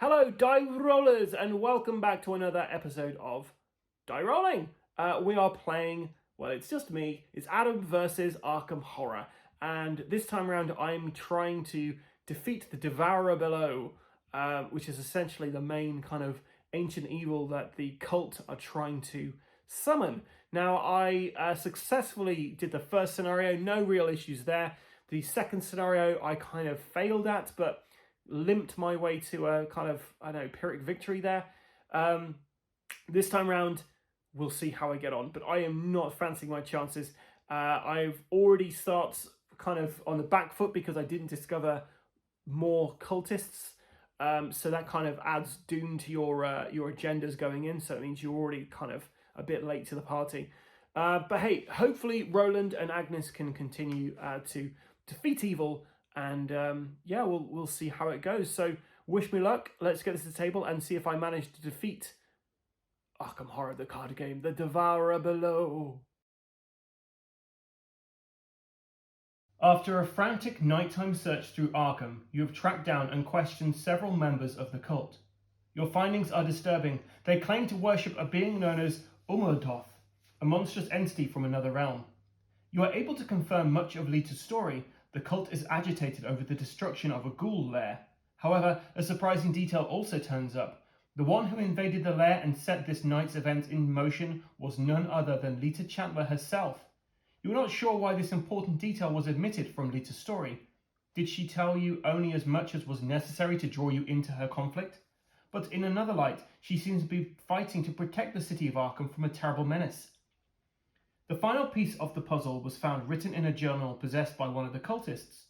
Hello, Die Rollers, and welcome back to another episode of Die Rolling. We are playing, well, it's just me, it's Adam versus Arkham Horror, and this time around I'm trying to defeat the Devourer below, which is essentially the main kind of ancient evil that the cult are trying to summon. Now, I successfully did the first scenario, no real issues there. The second scenario I kind of failed at, but limped my way to a kind of, Pyrrhic victory there. This time round, we'll see how I get on, but I am not fancying my chances. I've already started kind of on the back foot because I didn't discover more cultists. So that kind of adds doom to your agendas going in, so it means you're already kind of a bit late to the party. But hey, hopefully Roland and Agnes can continue to defeat evil, and we'll see how it goes. So wish me luck. Let's get this to the table and see if I manage to defeat Arkham Horror, the card game, the Devourer below. After a frantic nighttime search through Arkham, you have tracked down and questioned several members of the cult. Your findings are disturbing. They claim to worship a being known as Umurdoth, a monstrous entity from another realm. You are able to confirm much of Lita's story. The cult is agitated over the destruction of a ghoul lair. However, a surprising detail also turns up. The one who invaded the lair and set this night's events in motion was none other than Lita Chandler herself. You are not sure why this important detail was omitted from Lita's story. Did she tell you only as much as was necessary to draw you into her conflict? But in another light, she seems to be fighting to protect the city of Arkham from a terrible menace. The final piece of the puzzle was found written in a journal possessed by one of the cultists.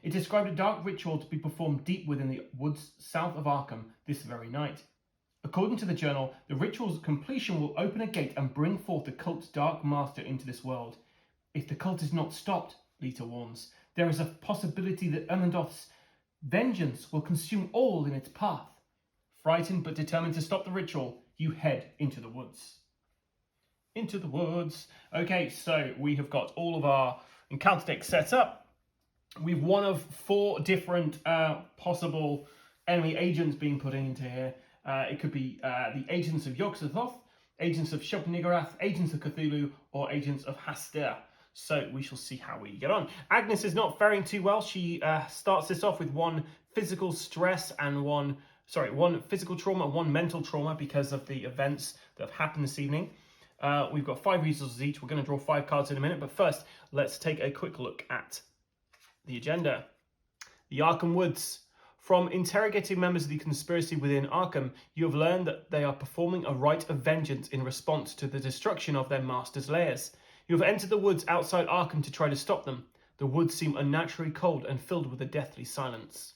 It described a dark ritual to be performed deep within the woods south of Arkham this very night. According to the journal, the ritual's completion will open a gate and bring forth the cult's dark master into this world. If the cult is not stopped, Lita warns, there is a possibility that Umurdoth's vengeance will consume all in its path. Frightened but determined to stop the ritual, you head into the woods. Into the woods. Okay, so we have got all of our encounter decks set up. We've one of 4 different possible enemy agents being put into here. It could be the agents of Yog-Sothoth, agents of Shub-Niggurath, agents of Cthulhu, or agents of Hastur. So we shall see how we get on. Agnes is not faring too well. She starts this off with 1 physical stress and 1 physical trauma, 1 mental trauma because of the events that have happened this evening. We've got 5 resources each. We're going to draw 5 cards in a minute, but first, let's take a quick look at the agenda. The Arkham Woods. From interrogating members of the conspiracy within Arkham, you have learned that they are performing a rite of vengeance in response to the destruction of their master's lairs. You have entered the woods outside Arkham to try to stop them. The woods seem unnaturally cold and filled with a deathly silence.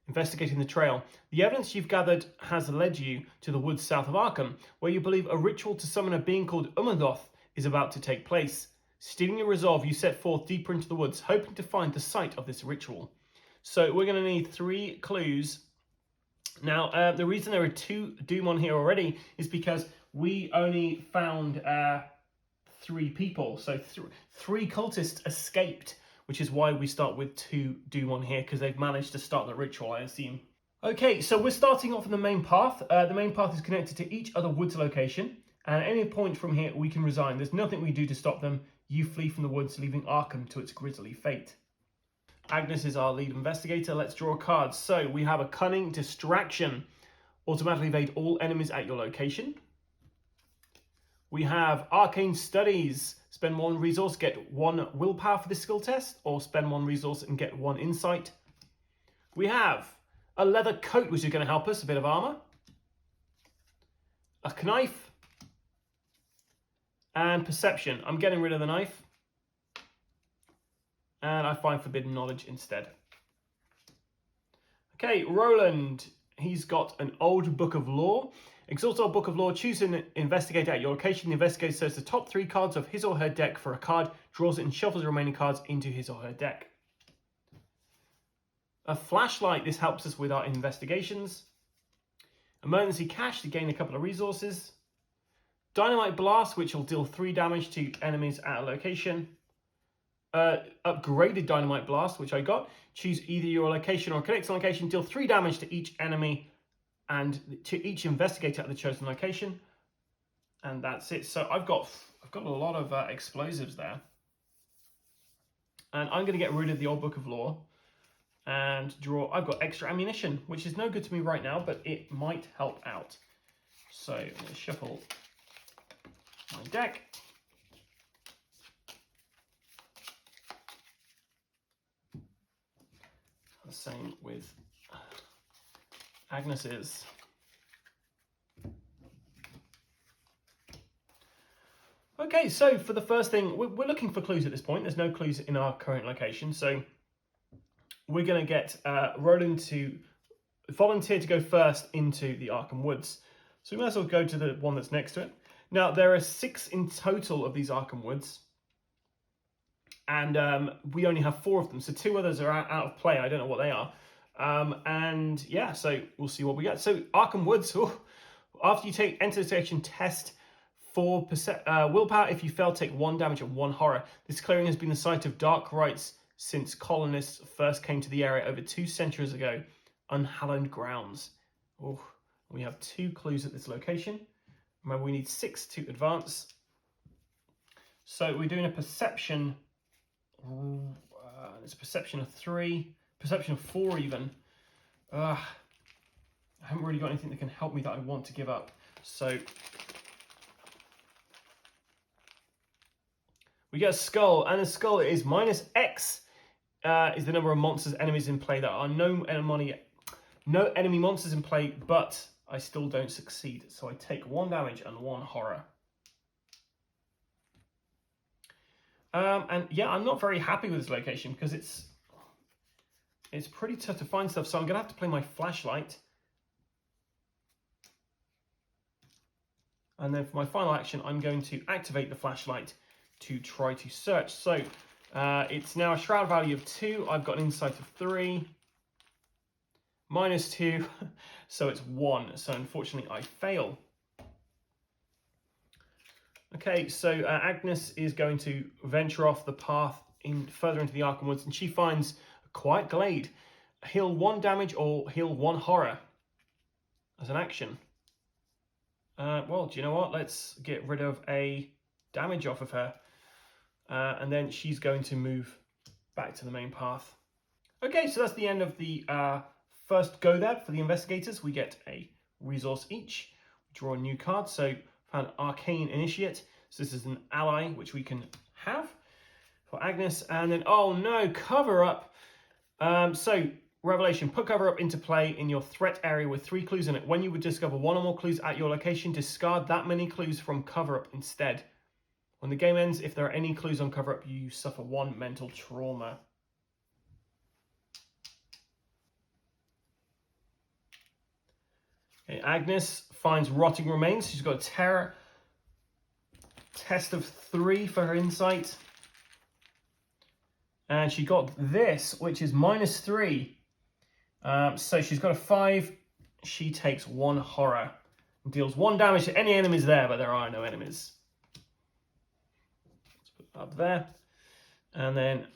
Investigating the trail. The evidence you've gathered has led you to the woods south of Arkham, where you believe a ritual to summon a being called Umurdoth is about to take place. Stealing your resolve, you set forth deeper into the woods, hoping to find the site of this ritual. So we're going to need 3 clues. Now, the reason there are 2 Doom on here already is because we only found 3 people. So 3 cultists escaped, which is why we start with 2 Doom on here, because they've managed to start the ritual, I assume. Okay, so we're starting off on the main path. The main path is connected to each other woods location, and at any point from here we can resign. There's nothing we do to stop them. You flee from the woods, leaving Arkham to its grisly fate. Agnes is our lead investigator. Let's draw cards. So we have a Cunning Distraction. Automatically evade all enemies at your location. We have Arcane Studies. Spend 1 resource, get 1 willpower for this skill test, or spend 1 resource and get 1 insight. We have a Leather Coat, which is going to help us, a bit of armor. A Knife. And Perception. I'm getting rid of the knife. And I find Forbidden Knowledge instead. Okay, Roland. He's got an Old Book of Law. Exhaust Old Book of Law. Choose an investigator at your location. The investigator searches the top 3 cards of his or her deck for a card, draws it and shuffles the remaining cards into his or her deck. A Flashlight. This helps us with our investigations. Emergency Cash to gain a couple of resources. Dynamite Blast, which will deal 3 damage to enemies at a location. upgraded dynamite blast, which I got. Choose either your location or connect location. Deal 3 damage to each enemy and to each investigator at the chosen location. And that's it. So I've got a lot of explosives there. And I'm going to get rid of the old book of lore and draw. I've got extra ammunition, which is no good to me right now, but it might help out. So I'm going to shuffle my deck. The same with Agnes's. Okay, so for the first thing, we're looking for clues at this point. There's no clues in our current location, so we're going to get Roland to volunteer to go first into the Arkham Woods. So we might as well go to the one that's next to it. Now, there are 6 in total of these Arkham Woods, and we only have 4 of them, so 2 others are out of play. I don't know what they are. And yeah, so we'll see what we get. So Arkham Woods, after you enter the section, test 4% willpower. If you fail, take 1 damage and 1 horror. This clearing has been the site of dark rites since colonists first came to the area over 2 centuries ago. Unhallowed grounds. Oh, we have 2 clues at this location. Remember, we need 6 to advance. So we're doing a perception. It's a perception of 3, perception of 4 even. I haven't really got anything that can help me that I want to give up. So we get a skull, and a skull is minus X is the number of monsters, enemies in play. There are no enemy monsters in play, but I still don't succeed. So I take 1 damage and 1 horror. And yeah, I'm not very happy with this location because it's pretty tough to find stuff. So I'm going to have to play my flashlight. And then for my final action, I'm going to activate the flashlight to try to search. So it's now a shroud value of 2. I've got an insight of 3. Minus 2, so it's 1. So unfortunately, I fail. Okay, so Agnes is going to venture off the path further into the Arkham Woods, and she finds a quiet glade. Heal 1 damage or heal 1 horror as an action. Well, do you know what? Let's get rid of a damage off of her. And then she's going to move back to the main path. Okay, so that's the end of the first go there for the investigators. We get a resource each. We draw a new card. So found Arcane Initiate. So this is an ally which we can have for Agnes. And then, oh no, cover up. So Revelation, put cover up into play in your threat area with 3 clues in it. When you would discover 1 or more clues at your location, discard that many clues from cover up instead. When the game ends, if there are any clues on cover up, you suffer 1 mental trauma. Okay, Agnes finds rotting remains. She's got a terror test of 3 for her insight. And she got this, which is minus 3. So she's got a 5. She takes 1 horror and deals 1 damage to any enemies there, but there are no enemies. Let's put that up there. And then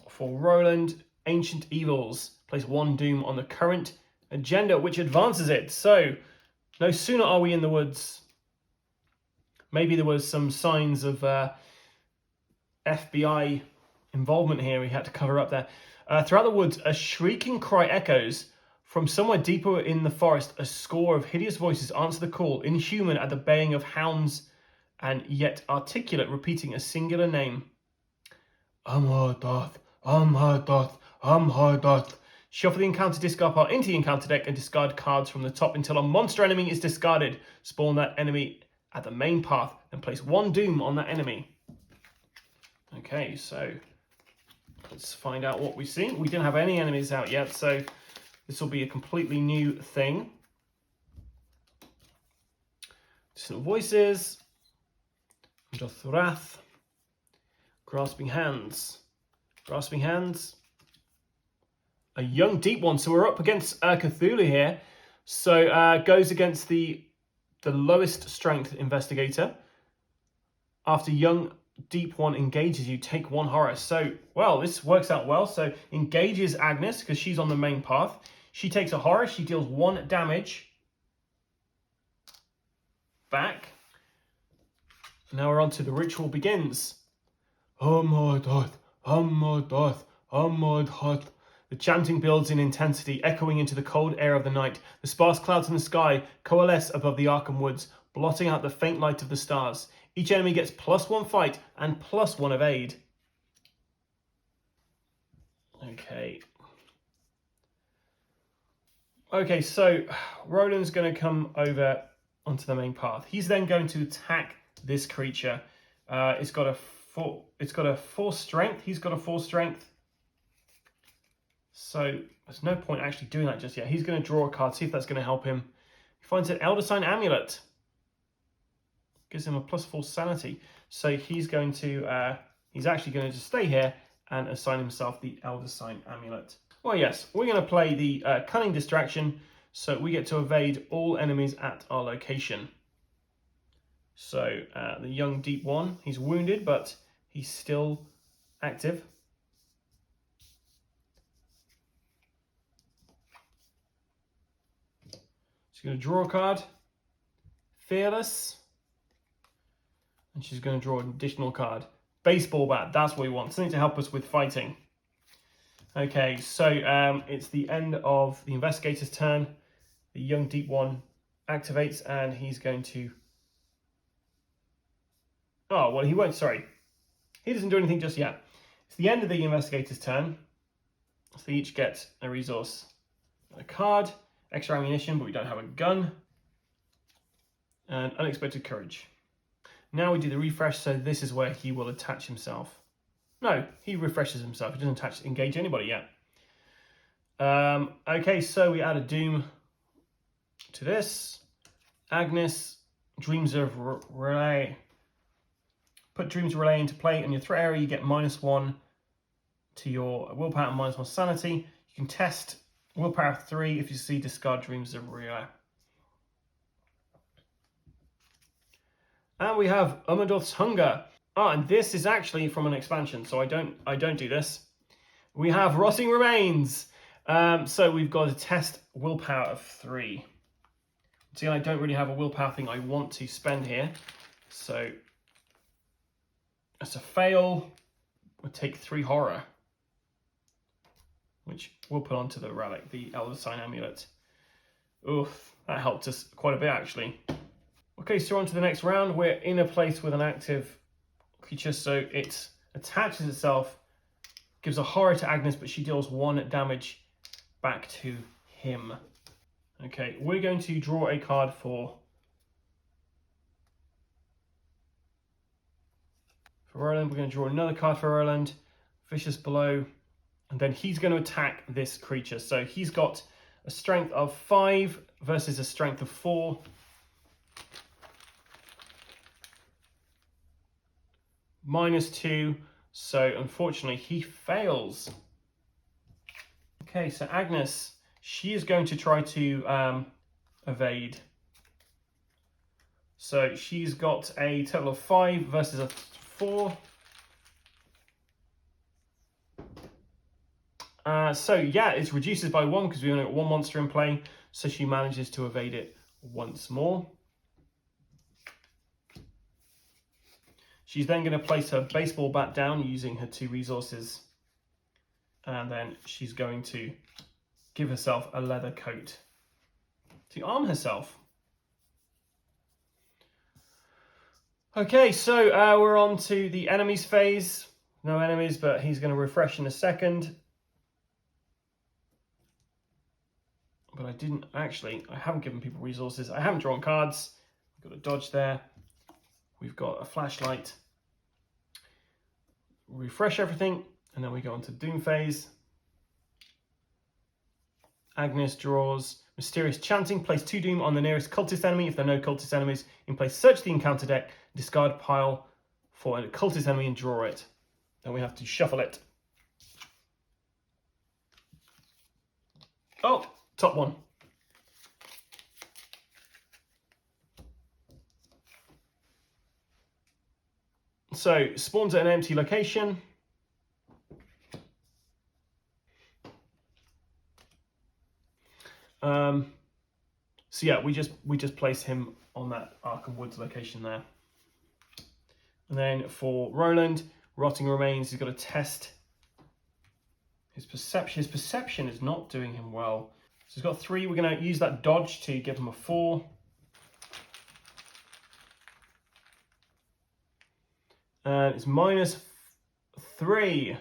for Roland, Ancient Evils. Place 1 doom on the current agenda, which advances it. So no sooner are we in the woods. Maybe there was some signs of FBI involvement here. We had to cover up there. Throughout the woods, a shrieking cry echoes. From somewhere deeper in the forest, a score of hideous voices answer the call, inhuman at the baying of hounds, and yet articulate, repeating a singular name. Amhardoth, Amhardoth, Amhardoth. Shuffle the encounter discard pile into the encounter deck and discard cards from the top until a monster enemy is discarded. Spawn that enemy at the main path and place 1 doom on that enemy. Okay, so let's find out what we see. We didn't have any enemies out yet, so this will be a completely new thing. Distant voices. Dothrath. Grasping hands. Grasping hands. A young deep one. So we're up against Cthulhu here. So goes against the lowest strength investigator. After young deep one engages you, take 1 horror. So, well, this works out well. So engages Agnes because she's on the main path. She takes a horror. She deals 1 damage back. Now we're on to the ritual begins. The chanting builds in intensity, echoing into the cold air of the night. The sparse clouds in the sky coalesce above the Arkham Woods, blotting out the faint light of the stars. Each enemy gets +1 fight and +1 evade. Okay, so Roland's going to come over onto the main path. He's then going to attack this creature. It's got a 4 strength. He's got a 4 strength. So there's no point actually doing that just yet. He's going to draw a card, see if that's going to help him. He finds an Elder Sign Amulet. Gives him a +4 sanity. So he's going to, he's actually going to just stay here and assign himself the Elder Sign Amulet. Well, yes, we're going to play the Cunning Distraction, so we get to evade all enemies at our location. So the young deep one, he's wounded, but he's still active. She's going to draw a card. Fearless. And she's going to draw an additional card. Baseball bat, that's what we want. Something to help us with fighting. Okay, so it's the end of the investigator's turn. The young deep one activates and he's going to... Oh, well, he won't, sorry. He doesn't do anything just yet. It's the end of the investigator's turn. So they each get a resource. A card, extra ammunition, but we don't have a gun. And unexpected courage. Now we do the refresh, so this is where he will attach himself. No, he refreshes himself. He doesn't engage anybody yet. Okay, so we add a Doom to this. Agnes, Dreams of Relay. Put Dreams of Relay into play. In your threat area, you get -1 to your willpower and -1 sanity. You can test willpower 3 if you see discard Dreams of Relay. And we have Umadorth's Hunger. And this is actually from an expansion, so I don't do this. We have Rotting Remains. So we've got a test willpower of 3. See, I don't really have a willpower thing I want to spend here. So that's a fail. We'll take 3 horror, which we'll put onto the relic, the Elder Sign Amulet. Oof, that helped us quite a bit actually. Okay, so on to the next round. We're in a place with an active creature, so it attaches itself, gives a horror to Agnes, but she deals 1 damage back to him. Okay, we're going to draw a card for Roland. We're going to draw another card for Roland, Vicious Blow, and then he's going to attack this creature. So he's got a strength of 5 versus a strength of 4. -2, so unfortunately he fails. Okay, so Agnes, she is going to try to evade. So she's got a total of 5 versus a 4. So yeah, it reduces by 1 because we only got 1 monster in play, so she manages to evade it once more. She's then going to place her baseball bat down using her 2 resources. And then she's going to give herself a leather coat to arm herself. Okay, so we're on to the enemies phase. No enemies, but he's going to refresh in a second. But I haven't given people resources. I haven't drawn cards. We've got a dodge there. We've got a flashlight. Refresh everything, and then we go on to Doom phase. Agnes draws Mysterious Chanting. Place 2 Doom on the nearest cultist enemy. If there are no cultist enemies in place, search the encounter deck, discard pile for a cultist enemy and draw it. Then we have to shuffle it. Oh, top one. So spawns at an empty location. So yeah, we just place him on that Arkham Woods location there. And then for Roland, rotting remains, he's got to test his perception. His perception is not doing him well. So he's got 3. We're going to use that dodge to give him a 4. And it's -3.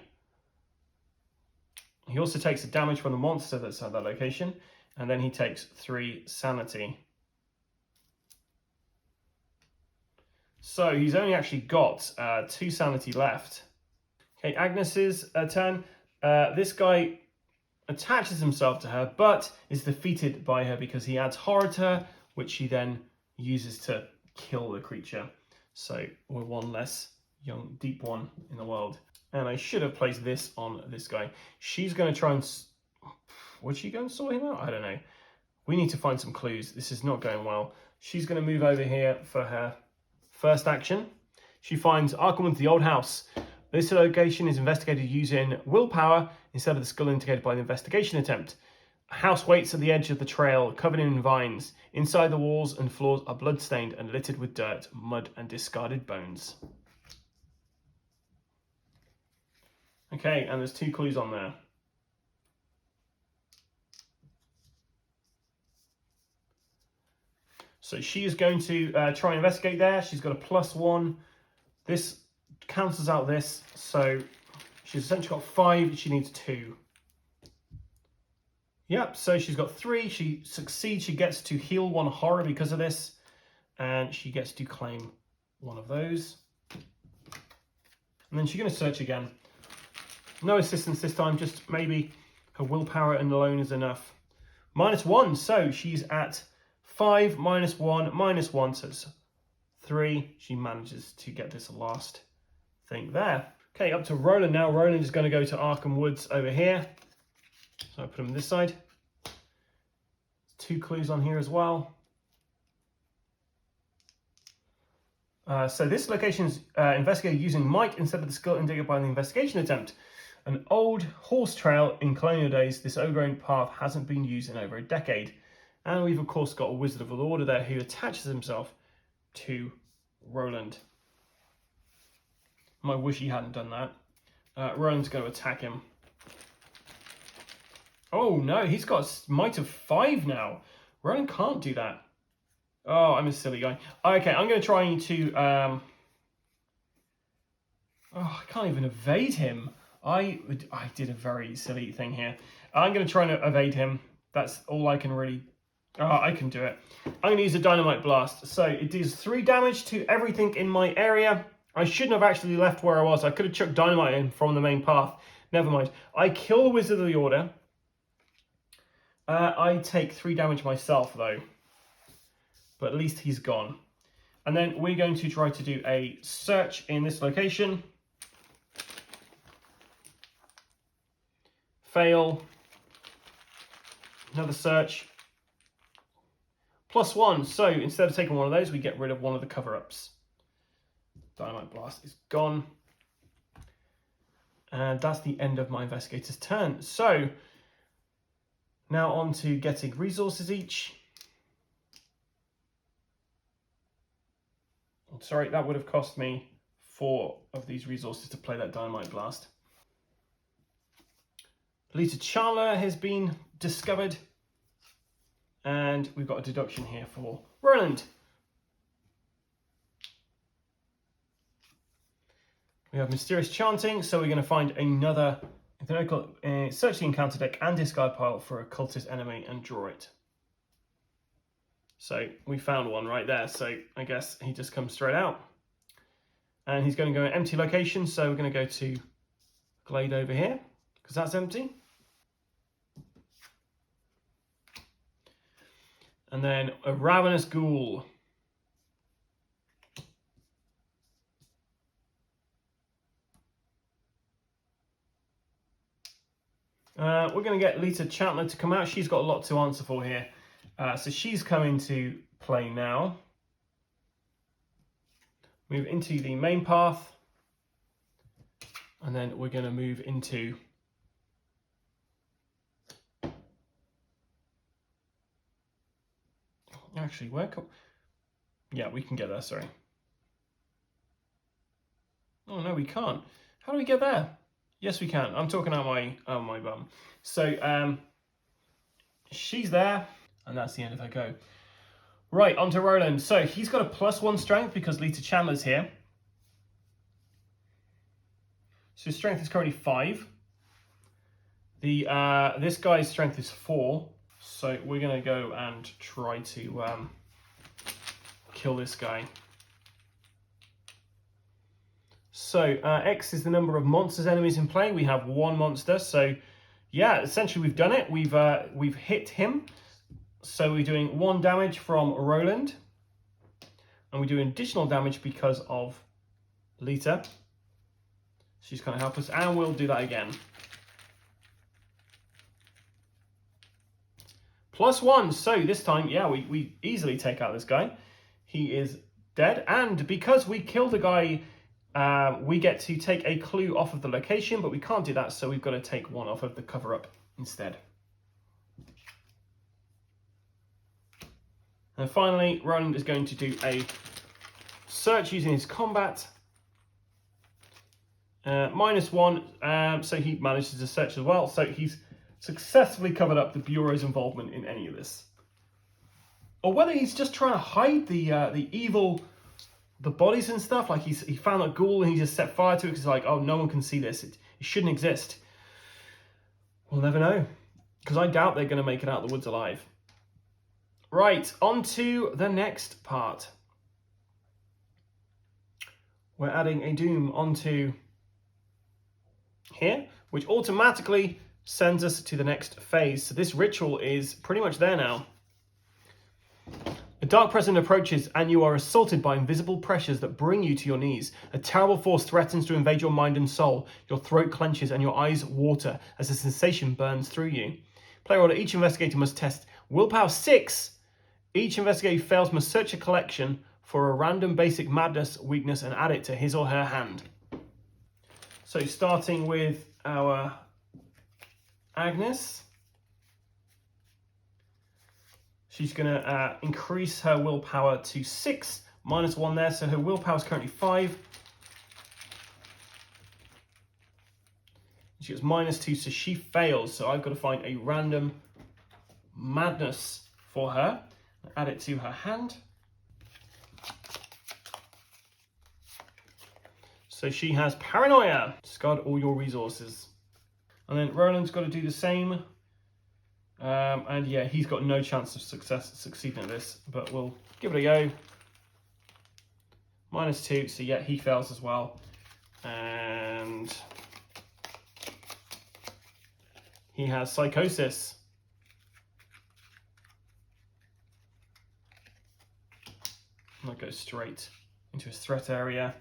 He also takes the damage from the monster that's at that location. And then he takes 3 sanity. So he's only actually got 2 sanity left. Okay, Agnes's turn. This guy attaches himself to her, but is defeated by her because he adds horror to her, which he then uses to kill the creature. So we're one less young, deep one in the world. And I should have placed this on this guy. She's going to try and... Would she go and sort him out? I don't know. We need to find some clues. This is not going well. She's going to move over here for her first action. She finds Arkham Woods, the old house. This location is investigated using willpower instead of the skill indicated by the investigation attempt. A house waits at the edge of the trail, covered in vines. Inside, the walls and floors are blood-stained and littered with dirt, mud, and discarded bones. Okay, and there's 2 clues on there. So she is going to try and investigate there. She's got a +1. This cancels out this. So she's essentially got 5. She needs 2. Yep, so she's got 3. She succeeds. She gets to heal 1 horror because of this. And she gets to claim 1 of those. And then she's going to search again. No assistance this time. Just maybe her willpower and alone is enough. -1. So she's at 5, -1, -1, so it's 3. She manages to get this last thing there. Okay, up to Roland now. Roland is going to go to Arkham Woods over here. So I put him on this side. 2 clues on here as well. So this location is investigated using might instead of the skill indicated by the investigation attempt. An old horse trail in colonial days, this overgrown path hasn't been used in over a decade. And we've, of course, got a Wizard of the Order there who attaches himself to Roland. I wish he hadn't done that. Roland's going to attack him. Oh, no, he's got a might of 5 now. Roland can't do that. Oh, I'm a silly guy. Okay, I'm going to try to... I can't even evade him. I did a very silly thing here. I'm going to try and evade him. That's all I can really... I can do it. I'm going to use a dynamite blast. So it does 3 damage to everything in my area. I shouldn't have actually left where I was. I could have chucked dynamite in from the main path. Never mind. I kill the Wizard of the Order. I take 3 damage myself, though. But at least he's gone. And then we're going to try to do a search in this location. Fail. Another search. +1. So instead of taking one of those, we get rid of one of the cover-ups. Dynamite blast is gone. And that's the end of my investigator's turn. So now on to getting resources each. Sorry, that would have cost me 4 of these resources to play that dynamite blast. Lita Chandler has been discovered. And we've got a deduction here for Roland. We have mysterious chanting, so we're going to find another search the encounter deck and discard pile for a cultist enemy and draw it. So we found one right there, so I guess he just comes straight out. And he's going to go in empty location, so we're going to go to Glade over here, because that's empty. And then a Ravenous Ghoul. We're going to get Lita Chandler to come out. She's got a lot to answer for here. So she's coming to play now. Move into the main path. And then we're going to move into... Actually, where can... Yeah, we can get there, sorry. Oh, no, we can't. How do we get there? Yes, we can. I'm talking out my bum. So, she's there, and that's the end of her go. Right, on to Roland. So, he's got a +1 strength because Lita Chandler's here. So, his strength is currently 5. This guy's strength is 4. So, we're going to go and try to kill this guy. So, X is the number of monsters enemies in play. We have 1 monster. So, yeah, essentially we've done it. We've hit him. So we're doing 1 damage from Roland. And we're doing additional damage because of Lita. She's going to help us. And we'll do that again. +1. So this time, yeah, we easily take out this guy. He is dead. And because we killed a guy... we get to take a clue off of the location, but we can't do that, so we've got to take 1 off of the cover-up instead. And finally, Roland is going to do a search using his combat. -1, so he manages to search as well, so he's successfully covered up the Bureau's involvement in any of this. Or whether he's just trying to hide the evil... the bodies and stuff, like he found a ghoul and he just set fire to it because he's like, oh, no one can see this. It shouldn't exist. We'll never know. Because I doubt they're going to make it out of the woods alive. Right, on to the next part. We're adding a doom onto here, which automatically sends us to the next phase. So this ritual is pretty much there now. A dark presence approaches and you are assaulted by invisible pressures that bring you to your knees. A terrible force threatens to invade your mind and soul. Your throat clenches and your eyes water as a sensation burns through you. Player order, each investigator must test willpower 6. Each investigator who fails must search a collection for a random basic madness weakness and add it to his or her hand. So starting with our Agnes. She's going to increase her willpower to 6, -1 there, so her willpower is currently 5. She gets -2, so she fails. So I've got to find a random madness for her, add it to her hand. So she has paranoia. Discard all your resources. And then Roland's got to do the same. And yeah, he's got no chance of succeeding at this, but we'll give it a go. -2, so yeah, he fails as well. And he has psychosis. And that goes straight into his threat area.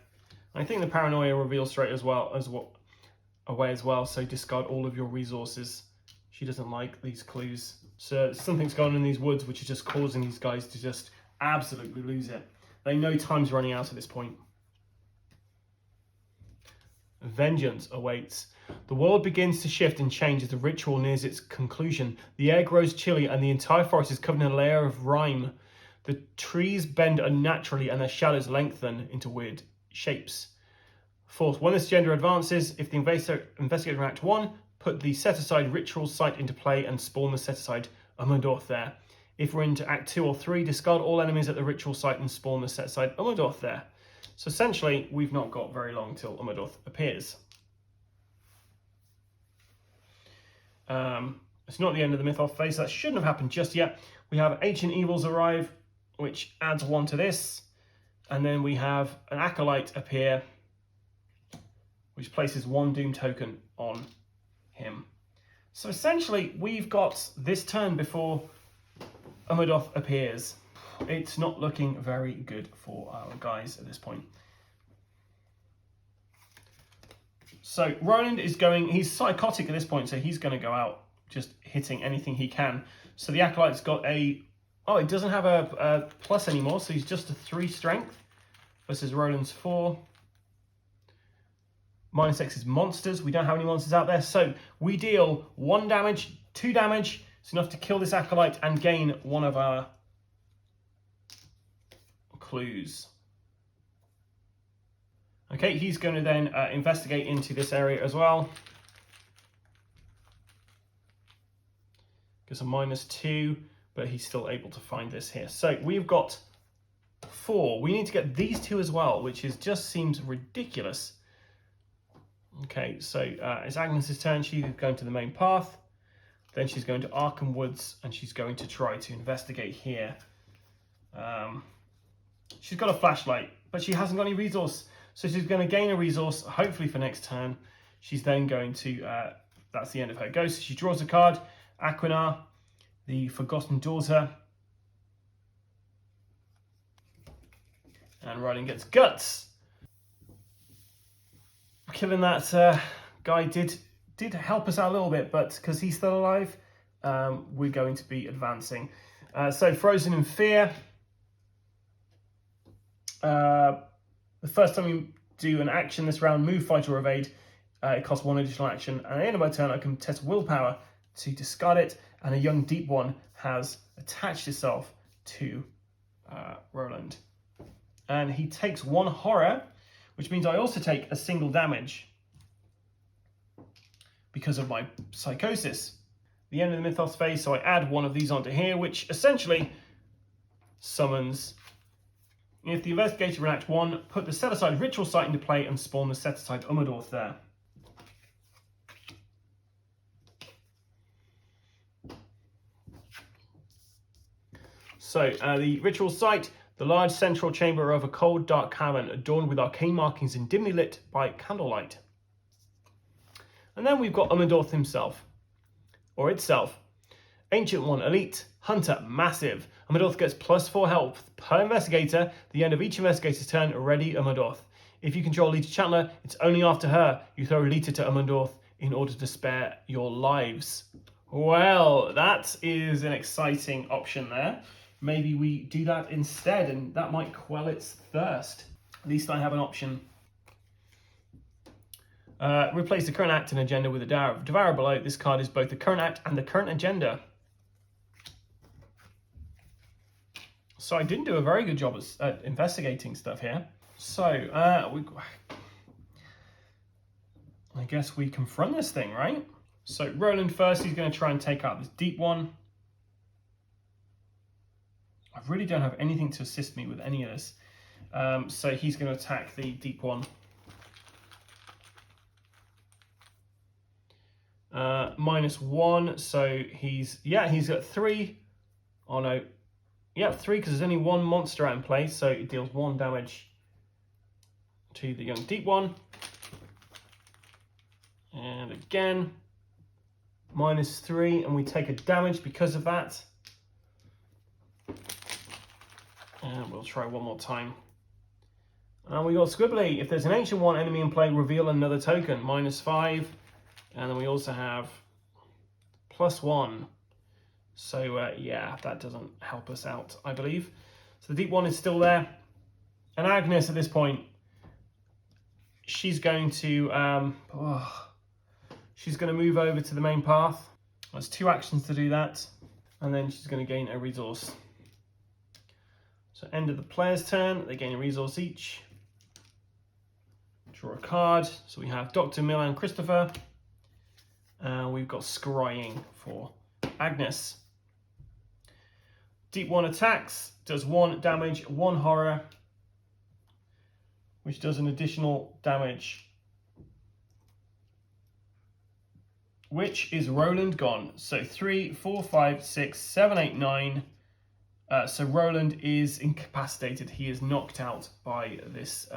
I think the paranoia reveals straight away as well, so discard all of your resources. She doesn't like these clues. So something's going on in these woods which is just causing these guys to just absolutely lose it. They know time's running out at this point. Vengeance awaits. The world begins to shift and change as the ritual nears its conclusion. The air grows chilly and the entire forest is covered in a layer of rime. The trees bend unnaturally and their shadows lengthen into weird shapes. Fourth, when this gender advances, if the investigator in Act 1, put the set-aside ritual site into play and spawn the set-aside Umerdorf there. If we're into Act 2 or 3, discard all enemies at the ritual site and spawn the set-aside Umerdorf there. So essentially, we've not got very long till Umerdorf appears. It's not the end of the Mythos phase. That shouldn't have happened just yet. We have Ancient Evils arrive, which adds 1 to this. And then we have an Acolyte appear, which places 1 Doom token on him. So essentially, we've got this turn before Umerdorf appears. It's not looking very good for our guys at this point. So Roland is going, he's psychotic at this point, so he's going to go out just hitting anything he can. So the Acolyte's got a, oh, it doesn't have a plus anymore, so he's just a 3 strength versus Roland's 4. -X is monsters. We don't have any monsters out there. So we deal 1 damage, 2 damage. It's enough to kill this acolyte and gain one of our clues. Okay, he's going to then investigate into this area as well. Gets a -2, but he's still able to find this here. So we've got 4. We need to get these 2 as well, which just seems ridiculous. Okay, so it's Agnes's turn. She's going to the main path. Then she's going to Arkham Woods, and she's going to try to investigate here. She's got a flashlight, but she hasn't got any resource. So she's going to gain a resource, hopefully for next turn. She's then going to, that's the end of her go. So she draws a card, Aquinar, the Forgotten Daughter. And Roland gets Guts. Killing that guy did help us out a little bit, but because he's still alive, we're going to be advancing. So Frozen in Fear. The first time you do an action this round, move, fight, or evade, it costs 1 additional action. And at the end of my turn, I can test willpower to discard it. And a young deep one has attached itself to Roland. And he takes 1 horror, which means I also take a single damage because of my psychosis. The end of the Mythos phase, so I add 1 of these onto here, which essentially summons. If the investigator in Act 1, put the set-aside ritual site into play and spawn the set-aside Ummadorth there. So, the ritual site, the large central chamber of a cold, dark cavern adorned with arcane markings and dimly lit by candlelight. And then we've got Ummadorth himself, or itself. Ancient One, Elite, Hunter, Massive. Ummadorth gets +4 health per investigator. The end of each investigator's turn, ready Ummadorth. If you control Lita Chandler, it's only after her you throw Lita to Ummadorth in order to spare your lives. Well, that is an exciting option there. Maybe we do that instead, and that might quell its thirst. At least I have an option. Replace the current act and agenda with a Devourer below. This card is both the current act and the current agenda. So I didn't do a very good job at investigating stuff here. So I guess we confront this thing, right? So Roland first, he's going to try and take out this deep one. I really don't have anything to assist me with any of this. So he's going to attack the deep one. -1, so he's got 3. Oh no. Yeah, 3 because there's only 1 monster out in play, so it deals 1 damage to the young deep one. And again, -3, and we take a damage because of that. And we'll try 1 more time. And we got Squibbly. If there's an Ancient One enemy in play, reveal another token, -5. And then we also have +1. So, yeah, that doesn't help us out, I believe. So the deep one is still there. And Agnes, at this point, she's going to move over to the main path. There's 2 actions to do that. And then she's going to gain a resource. So end of the player's turn, they gain a resource each. Draw a card. So we have Dr. Milan Christopher. We've got Scrying for Agnes. Deep one attacks, does 1 damage, 1 horror, which does an additional damage, which is Roland gone. So 3, 4, 5, 6, 7, 8, 9. So Roland is incapacitated. He is knocked out by this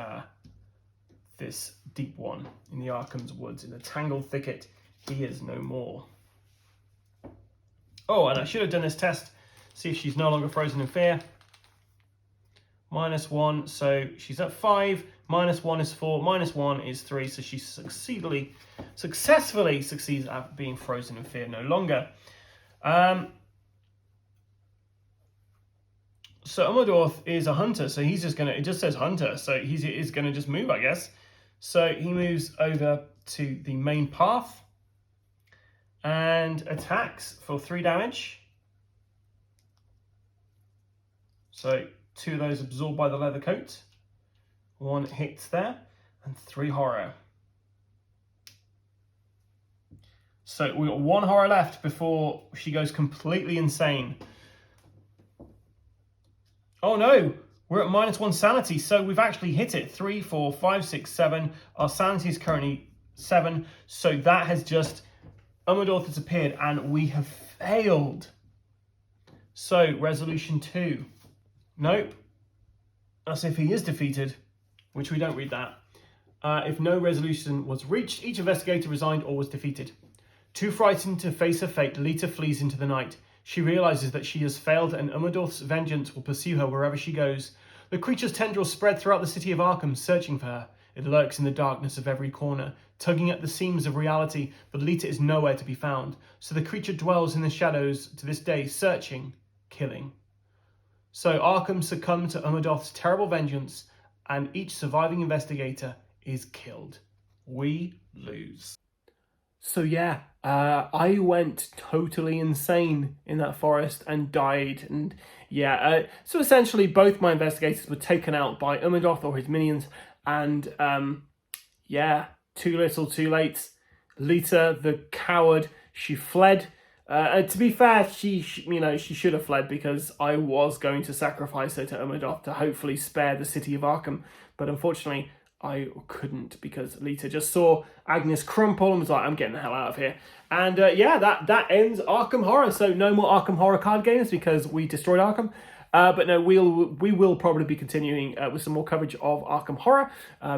this deep one in the Arkham's Woods. In the tangled thicket, he is no more. Oh, and I should have done this test. See if she's no longer frozen in fear. -1, so she's at 5. -1 is 4. -1 is 3. So she successfully succeeds at being frozen in fear no longer. So Ummadorth is a hunter, so he's just gonna. It just says hunter, so he is gonna just move, I guess. So he moves over to the main path and attacks for 3 damage. So 2 of those absorbed by the leather coat. 1 hits there, and 3 horror. So we've got 1 horror left before she goes completely insane. Oh no, we're at -1 sanity, so we've actually hit it. 3, 4, 5, 6, 7. Our sanity is currently 7, so that has just, Ummadorth has appeared, and we have failed. So, resolution 2. Nope. That's if he is defeated, which we don't read that. If no resolution was reached, each investigator resigned or was defeated. Too frightened to face her fate, Lita flees into the night. She realizes that she has failed and Ummadorth's vengeance will pursue her wherever she goes. The creature's tendrils spread throughout the city of Arkham, searching for her. It lurks in the darkness of every corner, tugging at the seams of reality, but Lita is nowhere to be found. So the creature dwells in the shadows to this day, searching, killing. So Arkham succumbed to Ummadorth's terrible vengeance, and each surviving investigator is killed. We lose. So yeah, I went totally insane in that forest and died. And yeah, so essentially both my investigators were taken out by Ummadorth or his minions. And yeah, too little, too late. Lita, the coward, she fled. To be fair, she should have fled because I was going to sacrifice her to Ummadorth to hopefully spare the city of Arkham. But unfortunately, I couldn't because Lita just saw Agnes crumple and was like, I'm getting the hell out of here. And yeah, that ends Arkham Horror. So no more Arkham Horror card games because we destroyed Arkham. But no, we will probably be continuing with some more coverage of Arkham Horror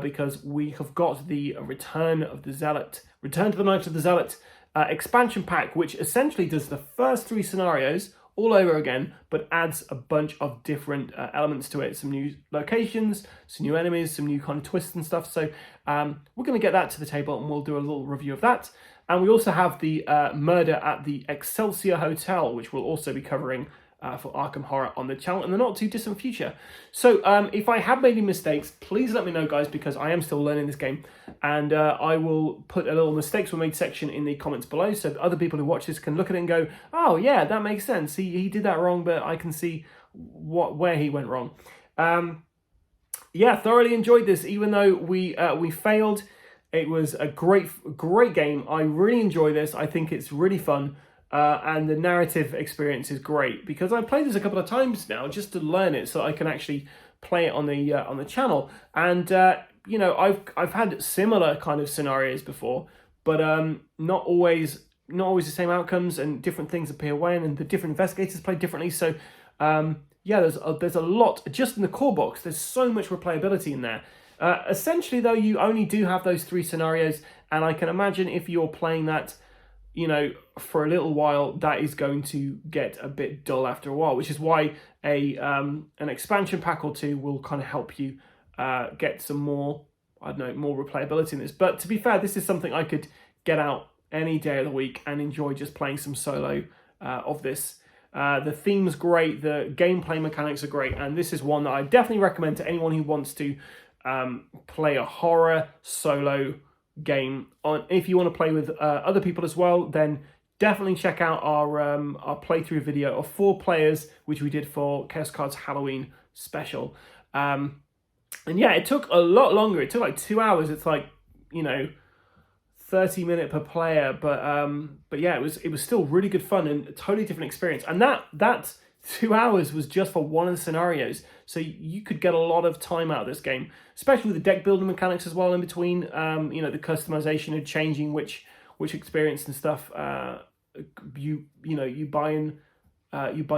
because we have got the Return of the Zealot, Return to the Night of the Zealot expansion pack, which essentially does the first 3 scenarios all over again, but adds a bunch of different elements to it. Some new locations, some new enemies, some new kind of twists and stuff. So we're going to get that to the table and we'll do a little review of that. And we also have the murder at the Excelsior Hotel, which we'll also be covering for Arkham Horror on the channel in the not too distant future. So if I have made any mistakes, please let me know, guys, because I am still learning this game, and I will put a little mistakes were made section in the comments below so that other people who watch this can look at it and go, oh yeah, that makes sense, he did that wrong, but I can see where he went wrong. Yeah, thoroughly enjoyed this, even though we failed. It was a great game. I really enjoy this. I think it's really fun. And the narrative experience is great because I've played this a couple of times now just to learn it so I can actually play it on the channel. And you know, I've had similar kind of scenarios before, but not always the same outcomes, and different things appear when, and the different investigators play differently. So yeah, there's a lot just in the core box. There's so much replayability in there. Essentially, though, you only do have those 3 scenarios, and I can imagine if you're playing that, you know, for a little while, that is going to get a bit dull after a while, which is why an expansion pack or 2 will kind of help you get some more, I don't know, more replayability in this. But to be fair, this is something I could get out any day of the week and enjoy just playing some solo of this. The theme's great, the gameplay mechanics are great, and this is one that I definitely recommend to anyone who wants to play a horror solo game. If you want to play with other people as well, then definitely check out our playthrough video of 4 players, which we did for Chaos Cards Halloween special. And yeah, it took a lot longer. It took like 2 hours. It's like, you know, 30-minute per player, but yeah, it was still really good fun and a totally different experience. And that 2 hours was just for one of the scenarios, so you could get a lot of time out of this game, especially with the deck building mechanics as well in between. You know, the customization and changing which experience and stuff. You buy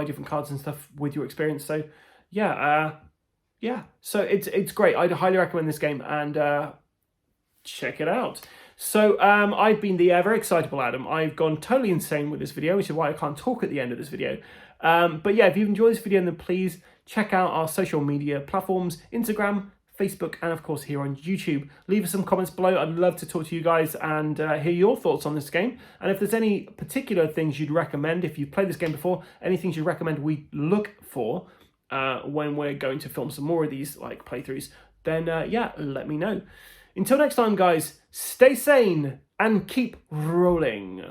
different cards and stuff with your experience. So yeah, so it's great. I'd highly recommend this game, and check it out. So I've been the ever excitable Adam. I've gone totally insane with this video, which is why I can't talk at the end of this video. But yeah, if you've enjoyed this video, then please check out our social media platforms, Instagram, Facebook, and of course here on YouTube. Leave us some comments below. I'd love to talk to you guys and hear your thoughts on this game. And if there's any particular things you'd recommend, if you've played this game before, any things you'd recommend we look for when we're going to film some more of these like playthroughs, then yeah, let me know. Until next time, guys, stay sane and keep rolling.